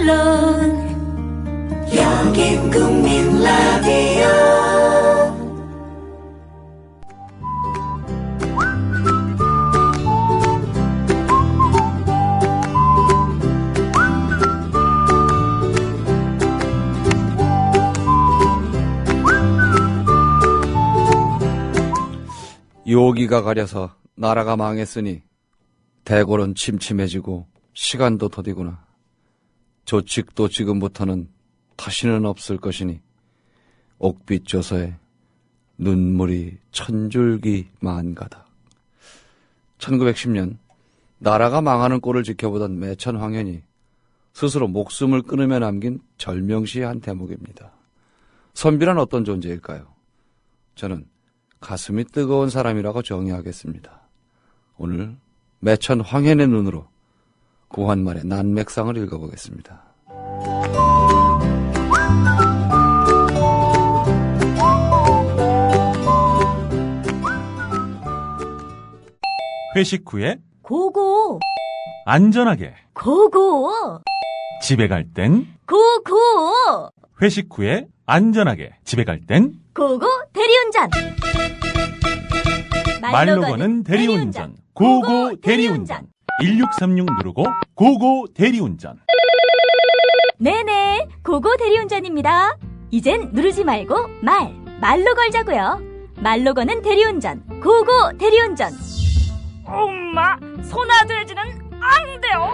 물론 여긴 국민 라디오. 요기가 가려서 나라가 망했으니 대궐은 침침해지고 시간도 더디구나. 조칙도 지금부터는 다시는 없을 것이니 옥빛 조서에 눈물이 천줄기 만가다. 1910년 나라가 망하는 꼴을 지켜보던 매천 황현이 스스로 목숨을 끊으며 남긴 절명시의 한 대목입니다. 선비란 어떤 존재일까요? 저는 가슴이 뜨거운 사람이라고 정의하겠습니다. 오늘 매천 황현의 눈으로 고한말의 난맥상을 읽어보겠습니다. 회식 후에 고고 안전하게 고고 집에 갈 땐 고고 회식 후에 안전하게 집에 갈 땐 고고 대리운전 말로 거는 대리운전 고고 대리운전 1636 누르고 고고 대리운전. 네네 고고 대리운전입니다. 이젠 누르지 말고 말로 걸자고요. 말로 거는 대리운전 고고 대리운전. 엄마 손아돼지는 안 돼요.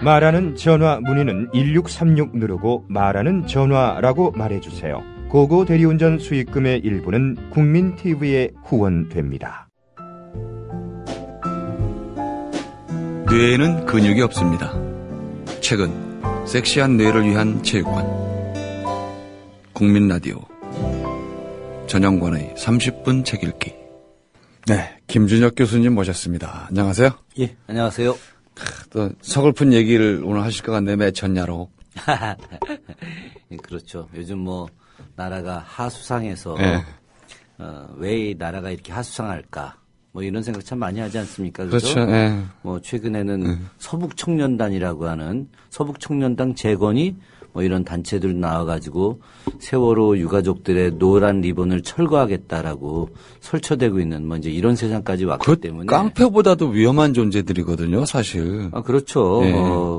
말하는 전화 문의는 1636 누르고 말하는 전화라고 말해주세요. 고고 대리운전 수익금의 일부는 국민TV에 후원됩니다. 뇌에는 근육이 없습니다. 최근 섹시한 뇌를 위한 체육관 국민라디오 전영관의 30분 책 읽기. 네, 김준혁 교수님 모셨습니다. 안녕하세요. 예, 안녕하세요. 또 서글픈 얘기를 오늘 하실 것 같네. 매천야로. 그렇죠. 요즘 뭐 나라가 하수상해서 네. 왜 나라가 이렇게 하수상할까? 뭐 이런 생각 참 많이 하지 않습니까? 그렇죠. 그렇죠. 네. 뭐 최근에는 서북청년단이라고 하는 서북청년단 재건이 뭐 이런 단체들 나와가지고 세월호 유가족들의 노란 리본을 철거하겠다라고 설쳐대고 있는 뭐 이제 이런 세상까지 왔기 때문에 깡패보다도 위험한 존재들이거든요, 사실. 아, 그렇죠. 네.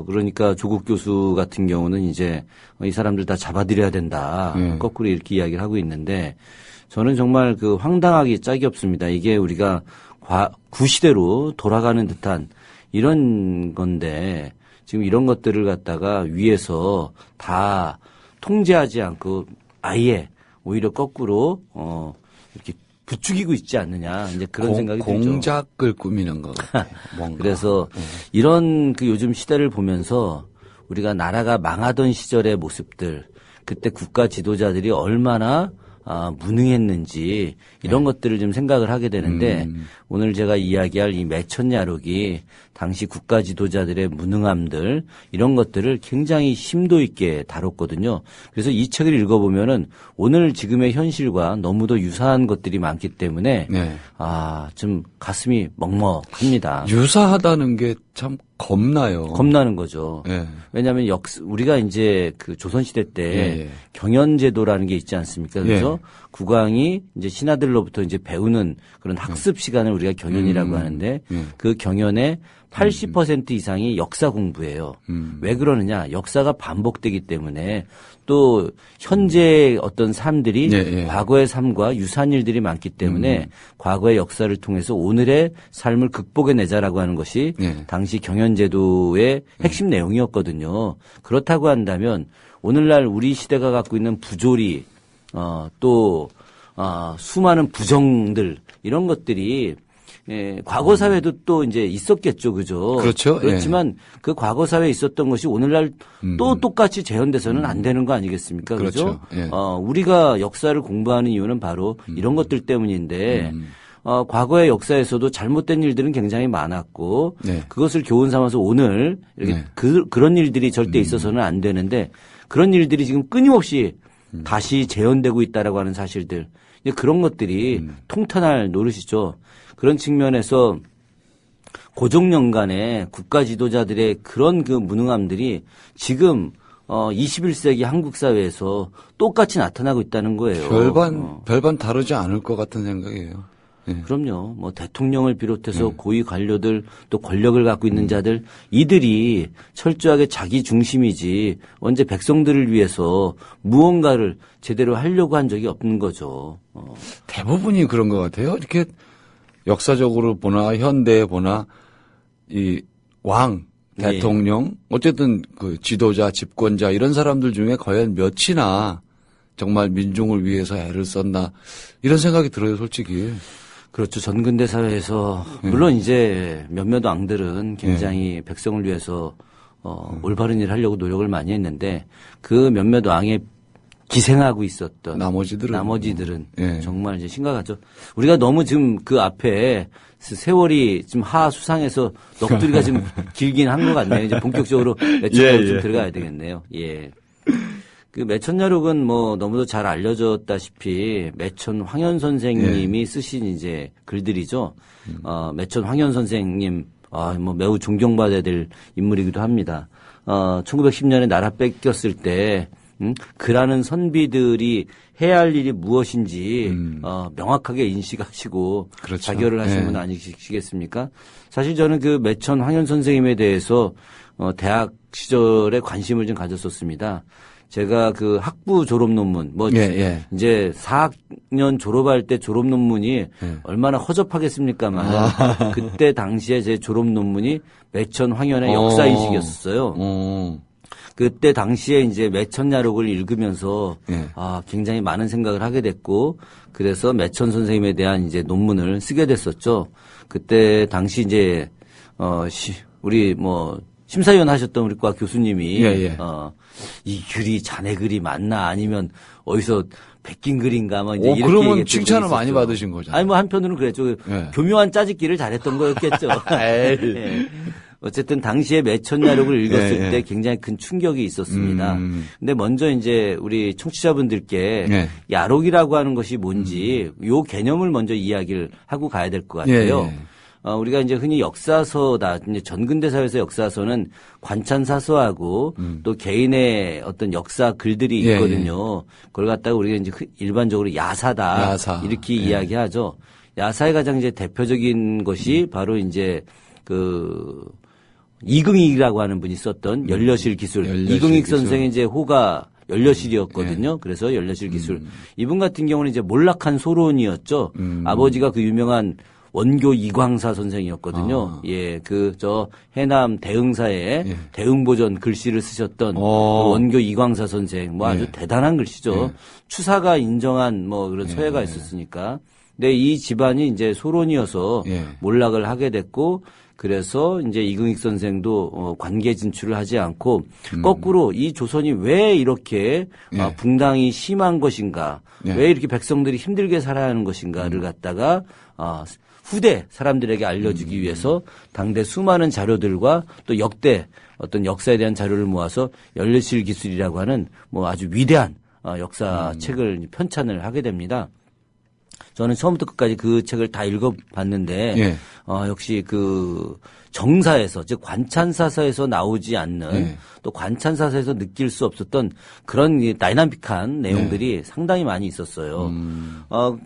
그러니까 조국 교수 같은 경우는 이제 이 사람들 다 잡아들여야 된다. 거꾸로 이렇게 이야기를 하고 있는데 저는 정말 그 황당하기 짝이 없습니다. 이게 우리가 구시대로 돌아가는 듯한 이런 건데 지금 이런 것들을 갖다가 위에서 다 통제하지 않고 아예 오히려 거꾸로 이렇게 부추기고 있지 않느냐 이제 그런 생각이 들죠. 공작을 꾸미는 것 같아요. 뭔가. 그래서 이런 그 요즘 시대를 보면서 우리가 나라가 망하던 시절의 모습들 그때 국가 지도자들이 얼마나 무능했는지 이런 것들을 좀 생각을 하게 되는데 오늘 제가 이야기할 이 매천야록이 당시 국가 지도자들의 무능함들 이런 것들을 굉장히 심도 있게 다뤘거든요. 그래서 이 책을 읽어보면은 오늘 지금의 현실과 너무도 유사한 것들이 많기 때문에 네. 좀 가슴이 먹먹합니다. 유사하다는 게 참 겁나요. 겁나는 거죠. 네. 왜냐하면 우리가 이제 그 조선시대 때 경연제도라는 게 있지 않습니까? 그래서 국왕이 이제 신하들로부터 이제 배우는 그런 학습 시간을 우리가 경연이라고 하는데 그 경연의 80% 이상이 역사 공부예요. 왜 그러느냐? 역사가 반복되기 때문에 또 현재의 어떤 삶들이 과거의 삶과 유사한 일들이 많기 때문에 과거의 역사를 통해서 오늘의 삶을 극복해내자라고 하는 것이 당시 경연제도의 핵심 내용이었거든요. 그렇다고 한다면 오늘날 우리 시대가 갖고 있는 부조리 또 수많은 부정들 이런 것들이 과거 사회도 또 이제 있었겠죠, 그죠? 그렇죠. 그렇지만 그 과거 사회에 있었던 것이 오늘날 또 똑같이 재현돼서는 안 되는 거 아니겠습니까, 그죠? 우리가 역사를 공부하는 이유는 바로 이런 것들 때문인데. 과거의 역사에서도 잘못된 일들은 굉장히 많았고 그것을 교훈 삼아서 오늘 이렇게 그런 일들이 절대 있어서는 안 되는데 그런 일들이 지금 끊임없이 다시 재현되고 있다라고 하는 사실들 그런 것들이 통탄할 노릇이죠. 그런 측면에서 고종년간의 국가 지도자들의 그런 그 무능함들이 지금 21세기 한국 사회에서 똑같이 나타나고 있다는 거예요. 별반 다르지 않을 것 같은 생각이에요. 예. 그럼요. 뭐 대통령을 비롯해서 고위 관료들 또 권력을 갖고 있는 자들 이들이 철저하게 자기 중심이지 언제 백성들을 위해서 무언가를 제대로 하려고 한 적이 없는 거죠. 대부분이 그런 것 같아요. 이렇게 역사적으로 보나 현대에 보나 이 왕, 대통령, 어쨌든 그 지도자, 집권자 이런 사람들 중에 과연 몇이나 정말 민중을 위해서 애를 썼나 이런 생각이 들어요, 솔직히. 그렇죠. 전근대 사회에서 물론 이제 몇몇 왕들은 굉장히 백성을 위해서 올바른 일을 하려고 노력을 많이 했는데 그 몇몇 왕의 기생하고 있었던 나머지들은 정말 이제 심각하죠. 우리가 너무 지금 그 앞에 세월이 지금 하수상해서 넋두리가 좀 길긴 한 것 같네요. 이제 본격적으로 매천야록 좀 들어가야 되겠네요. 예. 그 매천야록은 뭐 너무도 잘 알려졌다시피 매천 황현 선생님이 쓰신 이제 글들이죠. 매천 황현 선생님 뭐 매우 존경받아야 될 인물이기도 합니다. 1910년에 나라 뺏겼을 때 그라는 선비들이 해야 할 일이 무엇인지 명확하게 인식하시고 그렇죠. 자결을 하신 분 아니시겠습니까? 사실 저는 그 매천 황현 선생님에 대해서 대학 시절에 관심을 좀 가졌었습니다. 제가 그 학부 졸업 논문, 이제 4학년 졸업할 때 졸업 논문이 얼마나 허접하겠습니까만 그때 당시에 제 졸업 논문이 매천 황현의 역사인식이었어요. 그때 당시에 이제 매천야록을 읽으면서 굉장히 많은 생각을 하게 됐고 그래서 매천 선생님에 대한 이제 논문을 쓰게 됐었죠. 그때 당시 이제 우리 뭐 심사위원 하셨던 우리 과 교수님이 이 글이 자네 글이 맞나 아니면 어디서 베낀 글인가 뭐 이제 이렇게 그러면 칭찬을 많이 받으신 거잖아요. 아니 뭐 한편으로는 그랬죠. 교묘한 짜집기를 잘했던 거였겠죠. 어쨌든 당시에 매천야록을 읽었을 때 굉장히 큰 충격이 있었습니다. 근데 먼저 이제 우리 청취자분들께 야록이라고 하는 것이 뭔지 요 개념을 먼저 이야기를 하고 가야 될 것 같아요. 우리가 이제 흔히 역사서다. 이제 전근대사회에서 역사서는 관찬사서하고 또 개인의 어떤 역사 글들이 있거든요. 그걸 갖다가 우리가 이제 일반적으로 야사다. 이렇게 이야기하죠. 야사의 가장 이제 대표적인 것이 바로 이제 그 이긍익이라고 하는 분이 썼던 연려실 기술. 이긍익 선생의 이제 호가 연려실이었거든요. 그래서 연려실 기술. 이분 같은 경우는 이제 몰락한 소론이었죠. 아버지가 그 유명한 원교 이광사 선생이었거든요. 해남 대흥사에 대흥보전 글씨를 쓰셨던 그 원교 이광사 선생. 뭐 아주 대단한 글씨죠. 추사가 인정한 뭐 그런 서예가 있었으니까. 근데 이 집안이 이제 소론이어서 몰락을 하게 됐고 그래서 이제 이긍익 선생도 관계 진출을 하지 않고 거꾸로 이 조선이 왜 이렇게 붕당이 심한 것인가, 왜 이렇게 백성들이 힘들게 살아야 하는 것인가를 갖다가 후대 사람들에게 알려주기 위해서 당대 수많은 자료들과 또 역대 어떤 역사에 대한 자료를 모아서 연려실 기술이라고 하는 뭐 아주 위대한 역사 책을 편찬을 하게 됩니다. 저는 처음부터 끝까지 그 책을 다 읽어봤는데 역시 그 정사에서 즉 관찬사서에서 나오지 않는 또 관찬사서에서 느낄 수 없었던 그런 다이나믹한 내용들이 상당히 많이 있었어요.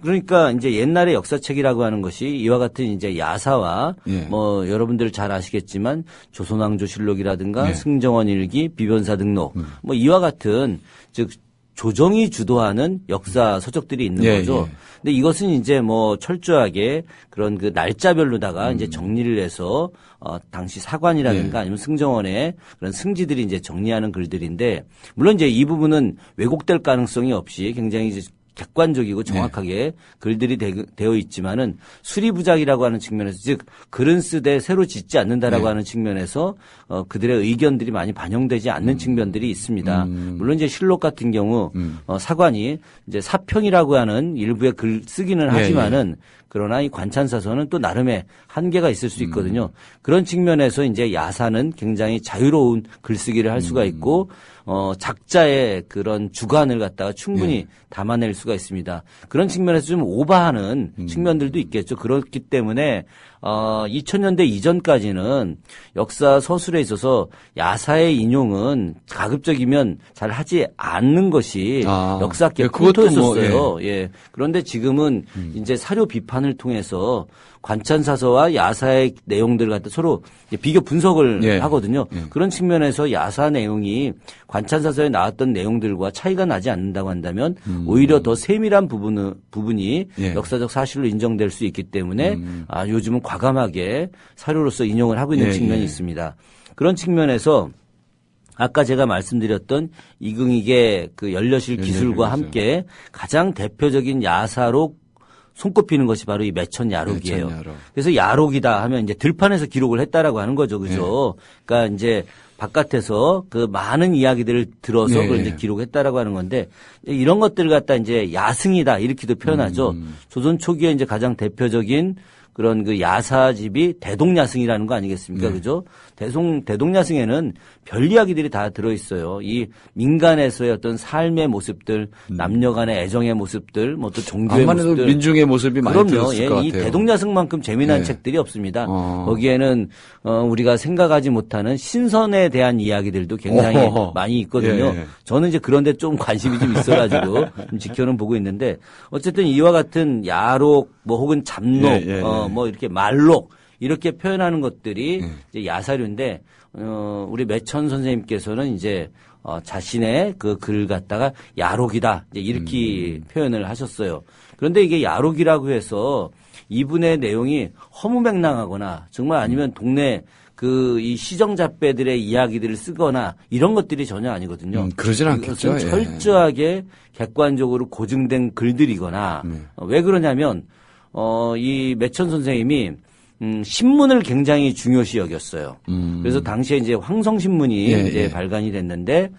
그러니까 이제 옛날의 역사책이라고 하는 것이 이와 같은 이제 야사와 뭐 여러분들 잘 아시겠지만 조선왕조실록이라든가 승정원 일기, 비변사 등록 뭐 이와 같은 즉 조정이 주도하는 역사 서적들이 있는 거죠. 근데 이것은 이제 뭐 철저하게 그런 그 날짜별로다가 이제 정리를 해서 당시 사관이라든가 아니면 승정원의 그런 승지들이 이제 정리하는 글들인데 물론 이제 이 부분은 왜곡될 가능성이 없이 굉장히 이제 객관적이고 정확하게 글들이 되어 있지만은 수리부작이라고 하는 측면에서 즉 글은 쓰되 새로 짓지 않는다라고 하는 측면에서 그들의 의견들이 많이 반영되지 않는 측면들이 있습니다. 물론 이제 실록 같은 경우 사관이 이제 사평이라고 하는 일부의 글 쓰기는 하지만은 그러나 이 관찬사서는 또 나름의 한계가 있을 수 있거든요. 그런 측면에서 이제 야사는 굉장히 자유로운 글쓰기를 할 수가 있고 작자의 그런 주관을 갖다가 충분히 담아낼 수가 있습니다. 그런 측면에서 좀 오버하는 측면들도 있겠죠. 그렇기 때문에 2000년대 이전까지는 역사 서술에 있어서 야사의 인용은 가급적이면 잘 하지 않는 것이 역사학계 풍토였었어요. 예. 그런데 지금은 이제 사료 비판을 통해서 관찬사서와 야사의 내용들 갖다 서로 비교 분석을 하거든요. 그런 측면에서 야사 내용이 관찬사서에 나왔던 내용들과 차이가 나지 않는다고 한다면 오히려 더 세밀한 부분이 역사적 사실로 인정될 수 있기 때문에 요즘은 과감하게 사료로서 인용을 하고 있는 측면이 있습니다. 그런 측면에서 아까 제가 말씀드렸던 이긍익의 그 연려실 기술과 함께 가장 대표적인 야사로 손꼽히는 것이 바로 이 매천야록이에요. 그래서 야록이다 하면 이제 들판에서 기록을 했다라고 하는 거죠. 그죠? 그러니까 이제 바깥에서 그 많은 이야기들을 들어서 그걸 이제 기록했다라고 하는 건데 이런 것들을 갖다 이제 야승이다 이렇게도 표현하죠. 조선 초기에 이제 가장 대표적인 그런 그 야사집이 대동야승이라는 거 아니겠습니까? 그죠? 대동야승에는 별 이야기들이 다 들어있어요. 이 민간에서의 어떤 삶의 모습들, 남녀 간의 애정의 모습들, 뭐 또 종교의 모습들. 민중의 모습이 많이 들었을 것 같아요. 이 대동야승만큼 재미난 책들이 없습니다. 거기에는 우리가 생각하지 못하는 신선에 대한 이야기들도 굉장히 많이 있거든요. 저는 이제 그런데 좀 관심이 좀 있어가지고 좀 지켜는 보고 있는데 어쨌든 이와 같은 야록 뭐 혹은 잡록 뭐 이렇게 말록 이렇게 표현하는 것들이 이제 야사류인데 우리 매천 선생님께서는 이제 자신의 그 글을 갖다가 야록이다 이제 이렇게 표현을 하셨어요. 그런데 이게 야록이라고 해서 이분의 내용이 허무맹랑하거나 정말 아니면 동네 그 이 시정잡배들의 이야기들을 쓰거나 이런 것들이 전혀 아니거든요. 그러진 않겠죠. 철저하게 객관적으로 고증된 글들이거나 왜 그러냐면 이 매천 선생님이 신문을 굉장히 중요시 여겼어요. 그래서 당시에 이제 황성신문이 이제 발간이 됐는데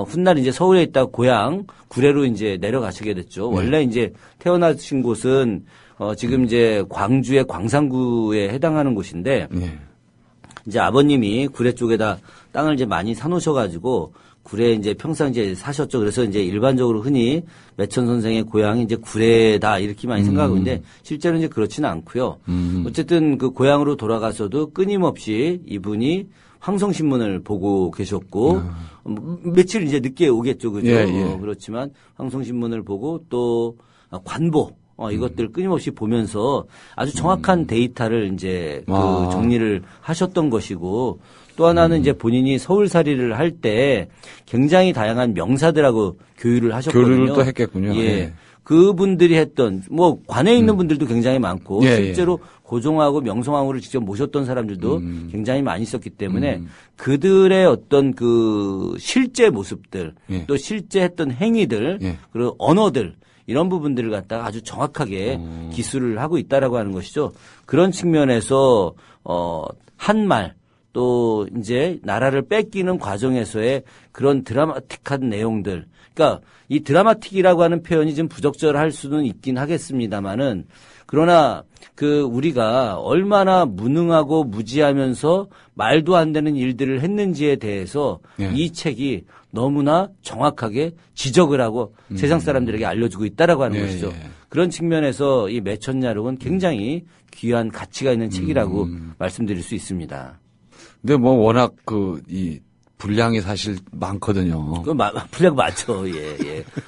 훗날 이제 서울에 있다 고향 구례로 이제 내려가시게 됐죠. 원래 이제 태어나신 곳은 지금 이제 광주의 광산구에 해당하는 곳인데 이제 아버님이 구례 쪽에다 땅을 이제 많이 사놓으셔가지고 구례에 이제 평생 이제 사셨죠. 그래서 이제 일반적으로 흔히 매천 선생의 고향이 이제 구례다 이렇게 많이 생각하고 있는데 실제로 이제 그렇지는 않고요. 어쨌든 그 고향으로 돌아가서도 끊임없이 이분이 황성신문을 보고 계셨고 며칠 이제 늦게 오겠죠. 그죠? 그렇지만 황성신문을 보고 또 관보 이것들 끊임없이 보면서 아주 정확한 데이터를 이제 그 정리를 하셨던 것이고 또 하나는 이제 본인이 서울살이를 할 때 굉장히 다양한 명사들하고 교류를 하셨거든요. 교류를 또 했겠군요. 그분들이 했던 뭐 관에 있는 분들도 굉장히 많고 실제로 고종하고 명성황후를 직접 모셨던 사람들도 굉장히 많이 있었기 때문에 그들의 어떤 그 실제 모습들 또 실제 했던 행위들 그리고 언어들 이런 부분들을 갖다가 아주 정확하게 기술을 하고 있다라고 하는 것이죠. 그런 측면에서 한말 또 이제 나라를 뺏기는 과정에서의 그런 드라마틱한 내용들. 그러니까 이 드라마틱이라고 하는 표현이 좀 부적절할 수는 있긴 하겠습니다만은 그러나 그 우리가 얼마나 무능하고 무지하면서 말도 안 되는 일들을 했는지에 대해서 이 책이 너무나 정확하게 지적을 하고 세상 사람들에게 알려주고 있다라고 하는 것이죠. 그런 측면에서 이 매천야록은 굉장히 귀한 가치가 있는 책이라고 말씀드릴 수 있습니다. 근데 뭐 워낙 이 분량이 사실 많거든요. 분량 많죠.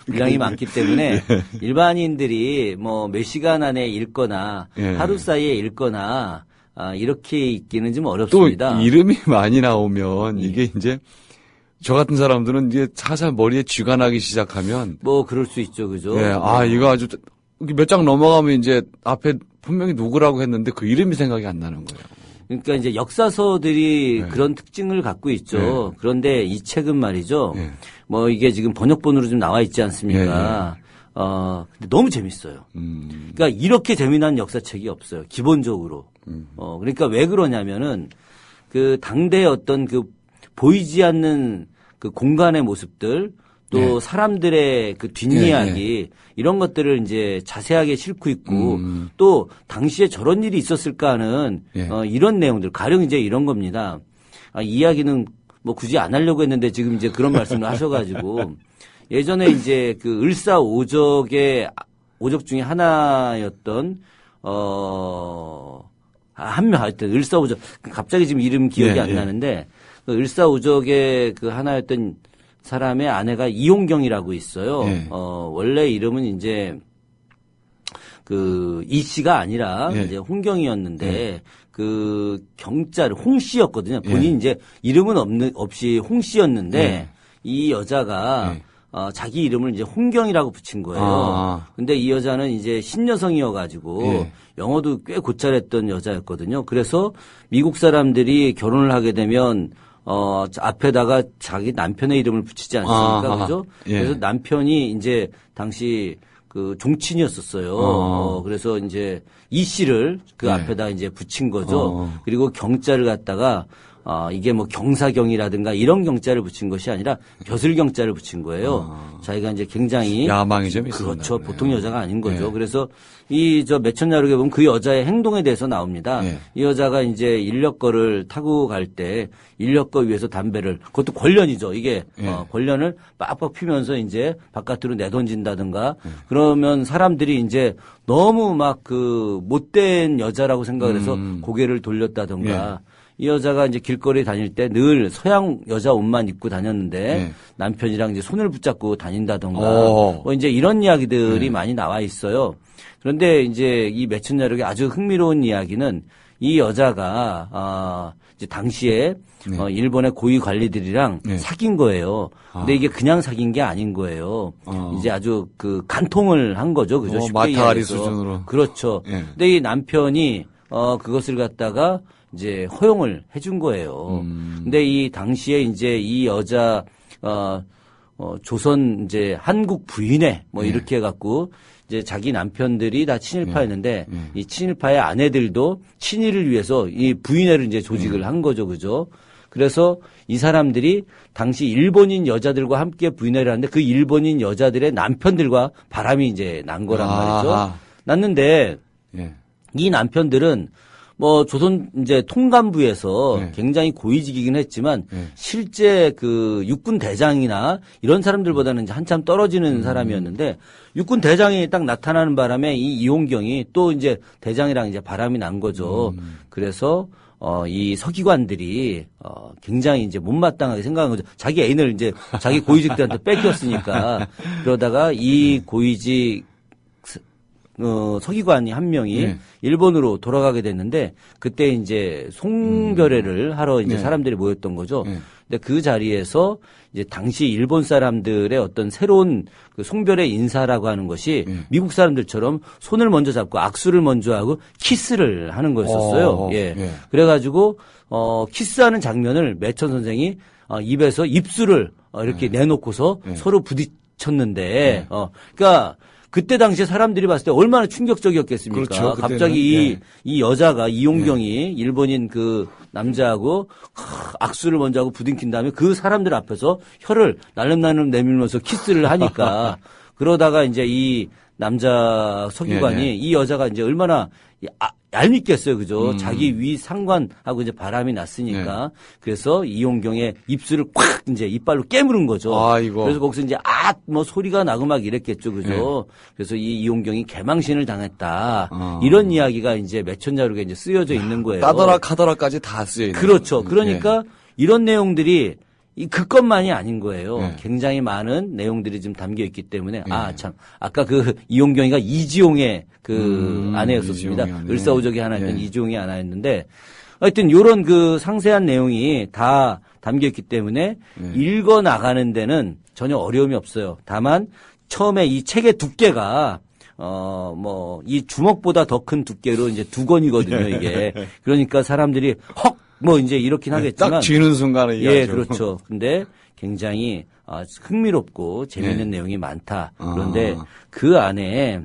분량이 많기 때문에 일반인들이 뭐 몇 시간 안에 읽거나 하루 사이에 읽거나 이렇게 읽기는 좀 어렵습니다. 또 이름이 많이 나오면 이게 이제 저 같은 사람들은 이제 살살 머리에 쥐가 나기 시작하면 뭐 그럴 수 있죠. 그죠? 이거 아주 몇 장 넘어가면 이제 앞에 분명히 누구라고 했는데 그 이름이 생각이 안 나는 거예요. 그러니까 이제 역사서들이 그런 특징을 갖고 있죠. 그런데 이 책은 말이죠. 뭐 이게 지금 번역본으로 좀 나와 있지 않습니까? 근데 너무 재밌어요. 그러니까 이렇게 재미난 역사책이 없어요. 기본적으로. 그러니까 왜 그러냐면은 그 당대의 어떤 그 보이지 않는 그 공간의 모습들 또 사람들의 그 뒷이야기 이런 것들을 이제 자세하게 싣고 있고 또 당시에 저런 일이 있었을까 하는 이런 내용들 가령 이제 이런 겁니다. 이야기는 뭐 굳이 안 하려고 했는데 지금 이제 그런 말씀을 하셔가지고 예전에 이제 그 을사오적의 오적 중에 하나였던 한 명, 하여튼, 을사오적, 갑자기 지금 이름 기억이 예, 안 예. 나는데, 그 을사오적의 그 하나였던 사람의 아내가 이용경이라고 있어요. 예. 원래 이름은 이제, 그, 이 씨가 아니라, 예. 이제 홍경이었는데, 그, 경자를, 홍 씨였거든요. 본인 이제 이름은 없이 홍 씨였는데, 예. 이 여자가, 예. 자기 이름을 이제 홍경이라고 붙인 거예요. 아. 근데 이 여자는 이제 신여성이어가지고 예. 영어도 꽤 곧잘했던 여자였거든요. 그래서 미국 사람들이 결혼을 하게 되면 앞에다가 자기 남편의 이름을 붙이지 않습니까? 아하. 그죠? 예. 그래서 남편이 이제 당시 그 종친이었었어요. 그래서 이제 이 씨를 그 예. 앞에다 이제 붙인 거죠. 그리고 경자를 갖다가 이게 뭐 경사경이라든가 이런 경자를 붙인 것이 아니라 벼슬경자를 붙인 거예요. 자기가 이제 굉장히 야망이 좀 있었나 그렇죠. 보네요. 보통 여자가 아닌 거죠. 예. 그래서 이 매천야록에 보면 그 여자의 행동에 대해서 나옵니다. 예. 이 여자가 이제 인력거를 타고 갈 때 인력거 위에서 담배를 그것도 권련이죠. 이게 예. 권련을 빡빡 피면서 이제 바깥으로 내던진다든가 그러면 사람들이 이제 너무 막 그 못된 여자라고 생각을 해서 고개를 돌렸다든가 이 여자가 이제 길거리 다닐 때 늘 서양 여자 옷만 입고 다녔는데 네. 남편이랑 이제 손을 붙잡고 다닌다던가 뭐 이제 이런 이야기들이 많이 나와 있어요. 그런데 이제 이 매천야록의 아주 흥미로운 이야기는 이 여자가 이제 당시에 일본의 고위 관리들이랑 사귄 거예요. 근데 이게 그냥 사귄 게 아닌 거예요. 이제 아주 그 간통을 한 거죠. 그죠? 쉽게 마타가리 이야기해서. 수준으로. 그렇죠. 예. 근데 이 남편이 그것을 갖다가 이제 허용을 해준 거예요. 근데 이 당시에 이제 이 여자 조선 이제 한국 부인회 뭐 이렇게 해갖고 이제 자기 남편들이 다 친일파였는데 이 친일파의 아내들도 친일을 위해서 이 부인회를 이제 조직을 한 거죠, 그죠? 그래서 이 사람들이 당시 일본인 여자들과 함께 부인회를 하는데 그 일본인 여자들의 남편들과 바람이 이제 난 거란 말이죠. 아하. 났는데 예. 이 남편들은 뭐 조선 이제 통감부에서 네. 굉장히 고위직이긴 했지만 네. 실제 그 육군 대장이나 이런 사람들보다는 이제 한참 떨어지는 사람이었는데 육군 대장이 딱 나타나는 바람에 이 이용경이 또 이제 대장이랑 이제 바람이 난 거죠. 그래서 이 서기관들이 굉장히 이제 못마땅하게 생각한 거죠. 자기 애인을 이제 자기 고위직들한테 뺏겼으니까 그러다가 이 고위직 서기관이 한 명이 네. 일본으로 돌아가게 됐는데 그때 이제 송별회를 하러 이제 네. 사람들이 모였던 거죠. 네. 근데 그 자리에서 이제 당시 일본 사람들의 어떤 새로운 그 송별회 인사라고 하는 것이 네. 미국 사람들처럼 손을 먼저 잡고 악수를 먼저 하고 키스를 하는 거였었어요. 예. 예. 그래가지고 키스하는 장면을 매천 선생이 입에서 입술을 이렇게 내놓고서 서로 부딪혔는데 그러니까 그때 당시에 사람들이 봤을 때 얼마나 충격적이었겠습니까? 그렇죠, 그때는. 갑자기 예. 이 여자가 이용경이 일본인 그 남자하고 악수를 먼저 하고 부딪힌 다음에 그 사람들 앞에서 혀를 날름날름 내밀면서 키스를 하니까 그러다가 이제 이 남자 서기관이 예, 예. 이 여자가 이제 얼마나 얄밉겠어요, 그죠? 자기 위 상관하고 이제 바람이 났으니까. 그래서 이용경의 입술을 콱 이제 이빨로 깨무는 거죠. 아이고. 그래서 거기서 이제 뭐 소리가 나고 막 이랬겠죠, 그죠? 그래서 이 이용경이 개망신을 당했다. 이런 이야기가 이제 매천자록에 이제 쓰여져 있는 거예요. 따더라 카더라까지 다 쓰여 있는. 그렇죠. 그러니까 이런 내용들이 이 그것만이 아닌 거예요. 예. 굉장히 많은 내용들이 좀 담겨 있기 때문에 참 아까 그 이용경이가 이지용의 그 아내였었습니다. 이지용의 아내. 을사오적이 하나였던 예. 이지용의 아내였는데 하여튼 요런 그 상세한 내용이 다 담겨 있기 때문에 읽어 나가는 데는 전혀 어려움이 없어요. 다만 처음에 이 책의 두께가 뭐 이 주먹보다 더 큰 두께로 이제 2권이거든요, 이게. 그러니까 사람들이 뭐 이제 이렇긴 하겠지만 딱 쥐는 순간에 예, 이해하죠. 그렇죠. 근데 굉장히 흥미롭고 재미있는 내용이 많다. 그런데 그 안에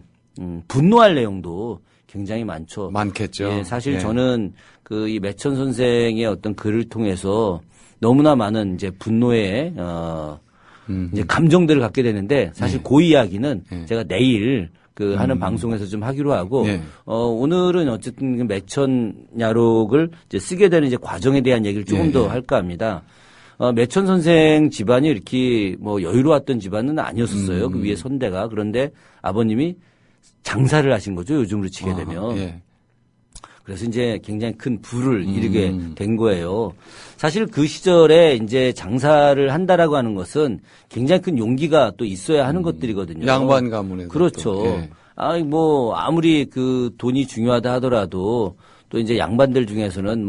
분노할 내용도 굉장히 많죠. 많겠죠. 예, 사실 예. 저는 그 이 매천 선생의 어떤 글을 통해서 너무나 많은 이제 분노의 이제 감정들을 갖게 되는데 사실 그 이야기는 제가 내일 그 하는 방송에서 좀 하기로 하고 예. 오늘은 어쨌든 그 매천야록을 이제 쓰게 되는 이제 과정에 대한 얘기를 조금 더 할까 합니다. 매천 선생 집안이 이렇게 뭐 여유로웠던 집안은 아니었었어요. 그 위에 선대가. 그런데 아버님이 장사를 하신 거죠. 요즘으로 치게 되면. 예. 그래서 이제 굉장히 큰 부를 일으게 된 거예요. 사실 그 시절에 이제 장사를 한다라고 하는 것은 굉장히 큰 용기가 또 있어야 하는 것들이거든요. 양반 가문에. 그렇죠. 예. 아무리 그 돈이 중요하다 하더라도 또 이제 양반들 중에서는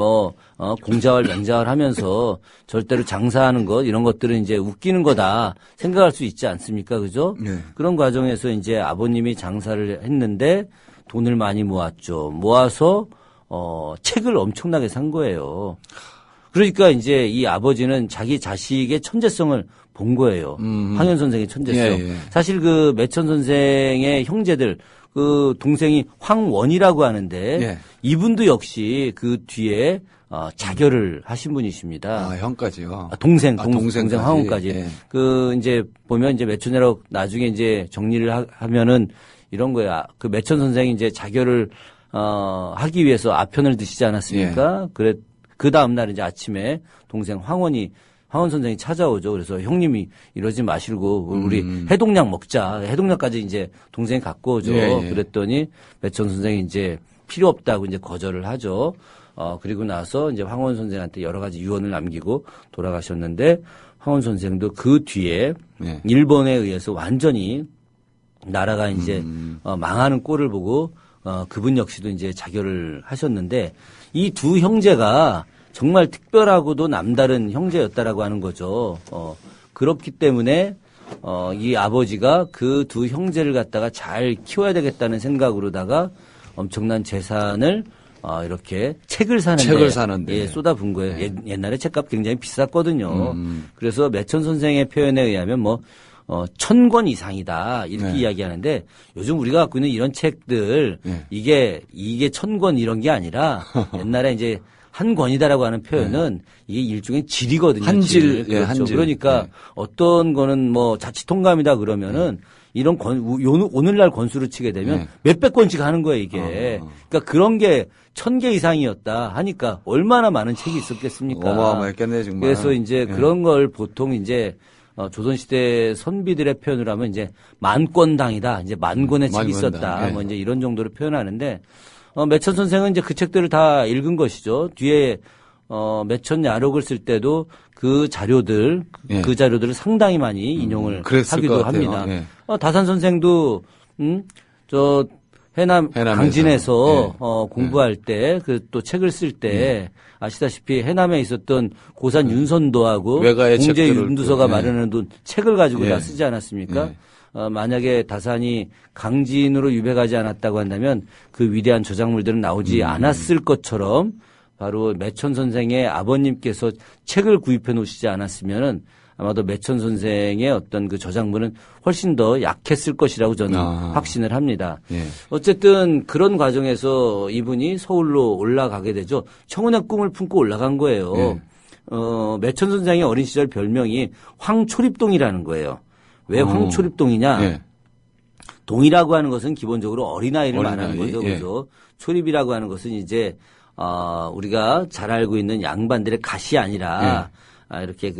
공자활 맹자활 하면서 절대로 장사하는 것 이런 것들은 이제 웃기는 거다 생각할 수 있지 않습니까? 그죠? 네. 그런 과정에서 이제 아버님이 장사를 했는데 돈을 많이 모았죠. 모아서 책을 엄청나게 산 거예요. 그러니까 이제 이 아버지는 자기 자식의 천재성을 본 거예요. 황현 선생의 천재성. 예, 예. 사실 그 매천 선생의 형제들 그 동생이 황원이라고 하는데 예. 이분도 역시 그 뒤에 자결을 하신 분이십니다. 아, 형까지요. 동생 동생까지. 황원까지. 예. 그 이제 보면 이제 매천이라고 나중에 이제 정리를 하면은 이런 거야. 그 매천 선생이 이제 자결을 하기 위해서 아편을 드시지 않았습니까? 그래 그 다음 날 이제 아침에 동생 황원 선생이 찾아오죠. 그래서 형님이 이러지 마시고 우리 해독약 먹자. 해독약까지 이제 동생이 갖고 오죠. 예, 예. 그랬더니 매천 선생이 이제 필요 없다고 이제 거절을 하죠. 그리고 나서 이제 황원 선생한테 여러 가지 유언을 남기고 돌아가셨는데 황원 선생도 그 뒤에 예. 일본에 의해서 완전히 나라가 이제 망하는 꼴을 보고 그분 역시도 이제 자결을 하셨는데 이 두 형제가 정말 특별하고도 남다른 형제였다라고 하는 거죠. 그렇기 때문에 이 아버지가 그 두 형제를 갖다가 잘 키워야 되겠다는 생각으로다가 엄청난 재산을 이렇게 책을 사는데 예, 쏟아부은 거예요. 네. 옛날에 책값 굉장히 비쌌거든요. 그래서 매천 선생의 표현에 의하면 1000권 이상이다 이렇게 네. 이야기하는데 요즘 우리가 갖고 있는 이런 책들 네. 이게 1000권 이런 게 아니라 옛날에 이제 한 권이다라고 하는 표현은 이게 일종의 질이거든요. 한질, 그렇죠. 한질. 그러니까 네. 어떤 거는 자치통감이다 그러면은 이런 오늘날 권수로 치게 되면 네. 몇백 권씩 하는 거예요, 이게. 그러니까 그런 게 1000개 이상이었다 하니까 얼마나 많은 책이 있었겠습니까? 어마어마했겠네, 정말. 그래서 이제 네. 그런 걸 보통 이제 조선시대 선비들의 표현으로 하면 이제 만권당이다. 이제 만권의 책이 만권당. 있었다. 네. 이제 이런 정도로 표현하는데 매천 선생은 이제 그 책들을 다 읽은 것이죠. 뒤에 매천 야록을 쓸 때도 그 자료들, 예. 그 자료들을 상당히 많이 인용을 그랬을 하기도 것 같아요. 합니다. 예. 다산 선생도 해남 해남에서. 강진에서 예. 공부할 때 그 또 책을 쓸 때 아시다시피 해남에 있었던 고산 윤선도하고 외가의 공제 책들을 윤두서가 또, 예. 마련해둔 책을 가지고 예. 다 쓰지 않았습니까? 예. 만약에 다산이 강진으로 유배가지 않았다고 한다면 그 위대한 저작물들은 나오지 않았을 것처럼 바로 매천 선생의 아버님께서 책을 구입해 놓으시지 않았으면은 아마도 매천 선생의 어떤 그 저작물은 훨씬 더 약했을 것이라고 저는 확신을 합니다. 예. 어쨌든 그런 과정에서 이분이 서울로 올라가게 되죠. 청운의 꿈을 품고 올라간 거예요. 예. 매천 선생의 어린 시절 별명이 황초립동이라는 거예요. 왜 황초립동이냐? 예. 동이라고 하는 것은 기본적으로 어린아이를 말하는 어린아이, 거죠. 예. 그래서 초립이라고 하는 것은 이제 우리가 잘 알고 있는 양반들의 갓이 아니라 이렇게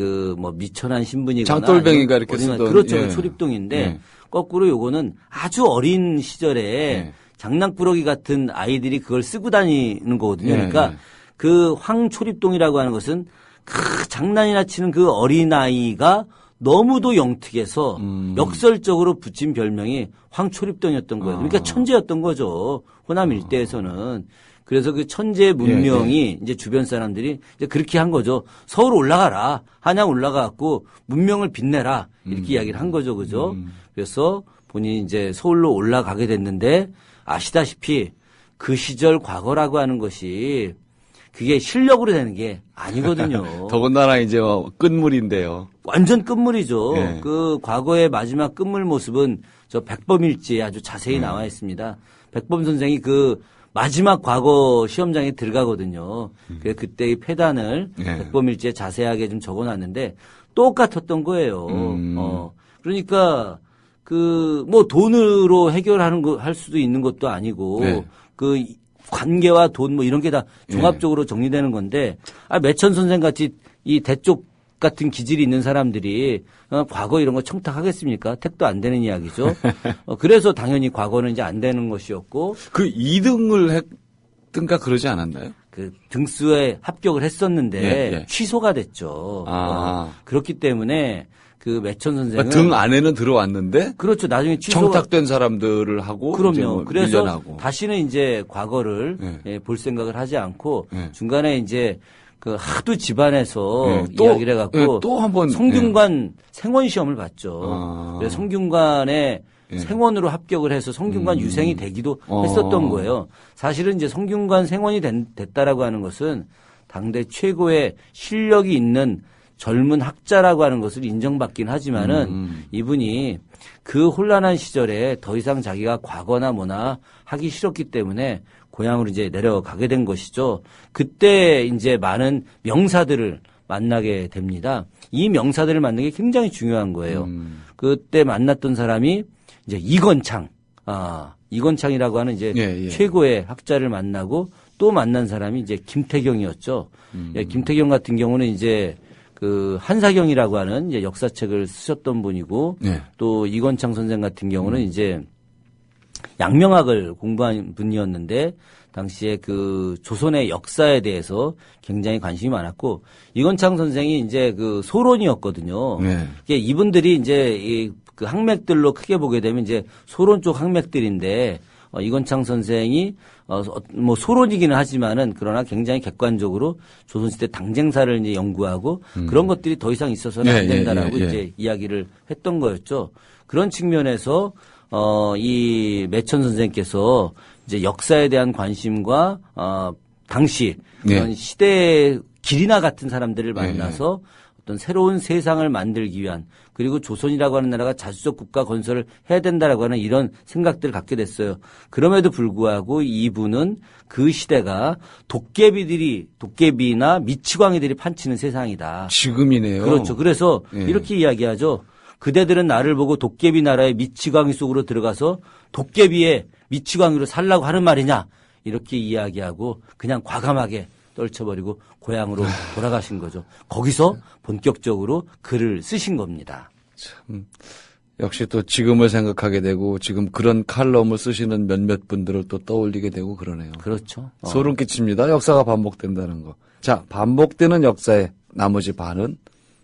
미천한 신분이거나 장돌뱅이가 이렇게 어린아이, 쓰던, 그렇죠. 예. 초립동인데 예. 거꾸로 요거는 아주 어린 시절에 예. 장난꾸러기 같은 아이들이 그걸 쓰고 다니는 거거든요. 예. 그러니까 그 황초립동이라고 하는 것은 장난이나 치는 그 어린아이가 너무도 영특해서 역설적으로 붙인 별명이 황초립동이었던 거예요. 그러니까 천재였던 거죠. 호남 일대에서는. 그래서 그 천재 문명이 이제 주변 사람들이 이제 그렇게 한 거죠. 서울 올라가라. 한양 올라가갖고 문명을 빛내라. 이렇게 이야기를 한 거죠. 그죠? 그래서 본인이 이제 서울로 올라가게 됐는데 아시다시피 그 시절 과거라고 하는 것이 그게 실력으로 되는 게 아니거든요. 더군다나 이제 끝물인데요. 완전 끝물이죠. 예. 그 과거의 마지막 끝물 모습은 저 백범일지에 아주 자세히 나와 있습니다. 백범 선생이 그 마지막 과거 시험장에 들어가거든요. 그래서 그때의 패단을 예. 백범일지에 자세하게 좀 적어놨는데 똑같았던 거예요. 그러니까 돈으로 해결하는 거 할 수도 있는 것도 아니고 네. 그 관계와 돈 이런 게 다 종합적으로 정리되는 건데 매천 선생 같이 이 대쪽 같은 기질이 있는 사람들이 과거 이런 거 청탁하겠습니까? 택도 안 되는 이야기죠. 그래서 당연히 과거는 이제 안 되는 것이었고 그 2등을 했든가 그러지 않았나요? 그 등수에 합격을 했었는데 예. 취소가 됐죠. 그렇기 때문에 그 매천 선생은 등 안에는 들어왔는데 그렇죠. 나중에 취소가 청탁된 사람들을 하고 그럼요. 그래서 밀려나고. 다시는 이제 과거를 볼 생각을 하지 않고 중간에 이제 그 하도 집안에서 이야기를 해갖고 또 한번 성균관 생원 시험을 봤죠. 그래서 성균관에 생원으로 합격을 해서 성균관 유생이 되기도 했었던 거예요. 사실은 이제 성균관 생원이 됐다라고 하는 것은 당대 최고의 실력이 있는 젊은 학자라고 하는 것을 인정받긴 하지만은 이분이 그 혼란한 시절에 더 이상 자기가 과거나 뭐나 하기 싫었기 때문에 고향으로 이제 내려가게 된 것이죠. 그때 이제 많은 명사들을 만나게 됩니다. 이 명사들을 만나는 게 굉장히 중요한 거예요. 그때 만났던 사람이 이제 이건창이라고 하는 이제 최고의 학자를 만나고 또 만난 사람이 이제 김태경이었죠. 김태경 같은 경우는 이제 그 한사경이라고 하는 이제 역사책을 쓰셨던 분이고 또 이건창 선생 같은 경우는 이제 양명학을 공부한 분이었는데 당시에 그 조선의 역사에 굉장히 관심이 많았고 이건창 선생이 이제 그 소론이었거든요. 이분들이 이제 그 학맥들로 크게 보게 되면 이제 소론 쪽 학맥들인데 이건창 선생이 뭐 소론이기는 하지만은 그러나 굉장히 객관적으로 조선시대 당쟁사를 이제 연구하고 그런 것들이 더 이상 있어서는 안 된다라고 이제 이야기를 했던 거였죠. 그런 측면에서 이 매천 선생께서 이제 역사에 대한 관심과 당시 그런 시대의 길이나 같은 사람들을 만나서 어떤 새로운 세상을 만들기 위한 그리고 조선이라고 하는 나라가 자주적 국가 건설을 해야 된다라고 하는 이런 생각들을 갖게 됐어요. 그럼에도 불구하고 이분은 그 시대가 도깨비나 미치광이들이 판치는 세상이다. 지금이네요. 그렇죠. 그래서 이렇게 이야기하죠. 그대들은 나를 보고 도깨비 나라의 미치광이 속으로 들어가서 도깨비의 미치광이로 살라고 하는 말이냐 이렇게 이야기하고 그냥 과감하게 떨쳐버리고 고향으로 돌아가신 거죠. 거기서 본격적으로 글을 쓰신 겁니다. 참 역시 또 지금을 생각하게 되고 지금 그런 칼럼을 쓰시는 몇몇 분들을 또 떠올리게 되고 그러네요. 그렇죠. 소름 끼칩니다. 역사가 반복된다는 거. 자, 반복되는 역사의 나머지 반은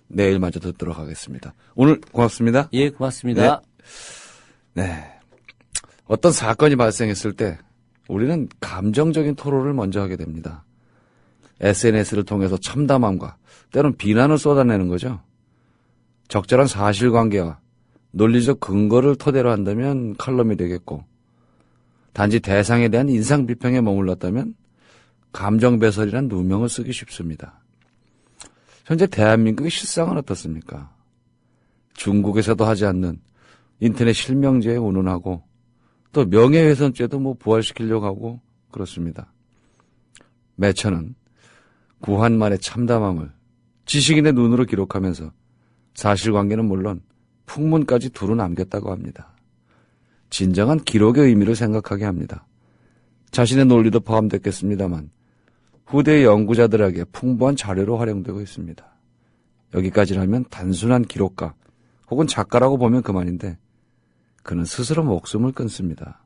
내일 마저 듣도록 하겠습니다. 오늘 고맙습니다. 예, 고맙습니다. 네. 어떤 사건이 발생했을 때 우리는 감정적인 토론을 먼저 하게 됩니다. SNS를 통해서 참담함과 때론 비난을 쏟아내는 거죠. 적절한 사실관계와 논리적 근거를 토대로 한다면 칼럼이 되겠고 단지 대상에 대한 인상비평에 머물렀다면 감정배설이란 누명을 쓰기 쉽습니다. 현재 대한민국의 실상은 어떻습니까? 중국에서도 하지 않는 인터넷 실명제에 운운하고 또 명예훼손죄도 뭐 부활시키려고 하고 그렇습니다. 매천은 구한말의 참담함을 지식인의 눈으로 기록하면서 사실관계는 물론 풍문까지 두루 남겼다고 합니다. 진정한 기록의 의미를 생각하게 합니다. 자신의 논리도 포함됐겠습니다만 후대의 연구자들에게 풍부한 자료로 활용되고 있습니다. 여기까지라면 단순한 기록가 혹은 작가라고 보면 그만인데 그는 스스로 목숨을 끊습니다.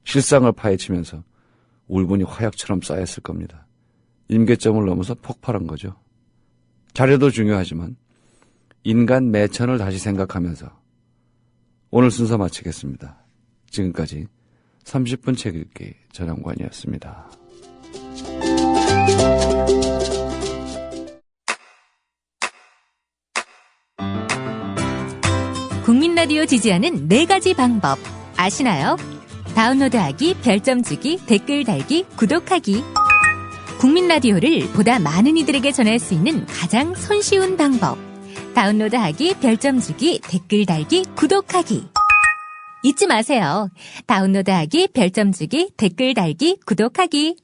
실상을 파헤치면서 울분이 화약처럼 쌓였을 겁니다. 임계점을 넘어서 폭발한 거죠. 자료도 중요하지만 인간 매천을 다시 생각하면서 오늘 순서 마치겠습니다. 지금까지 30분 책 읽기 전영관이었습니다. 국민라디오 지지하는 4가지 방법 아시나요? 다운로드하기, 별점 주기, 댓글 달기, 구독하기. 국민라디오를 보다 많은 이들에게 전할 수 있는 가장 손쉬운 방법. 다운로드하기, 별점 주기, 댓글 달기, 구독하기. 잊지 마세요. 다운로드하기, 별점 주기, 댓글 달기, 구독하기.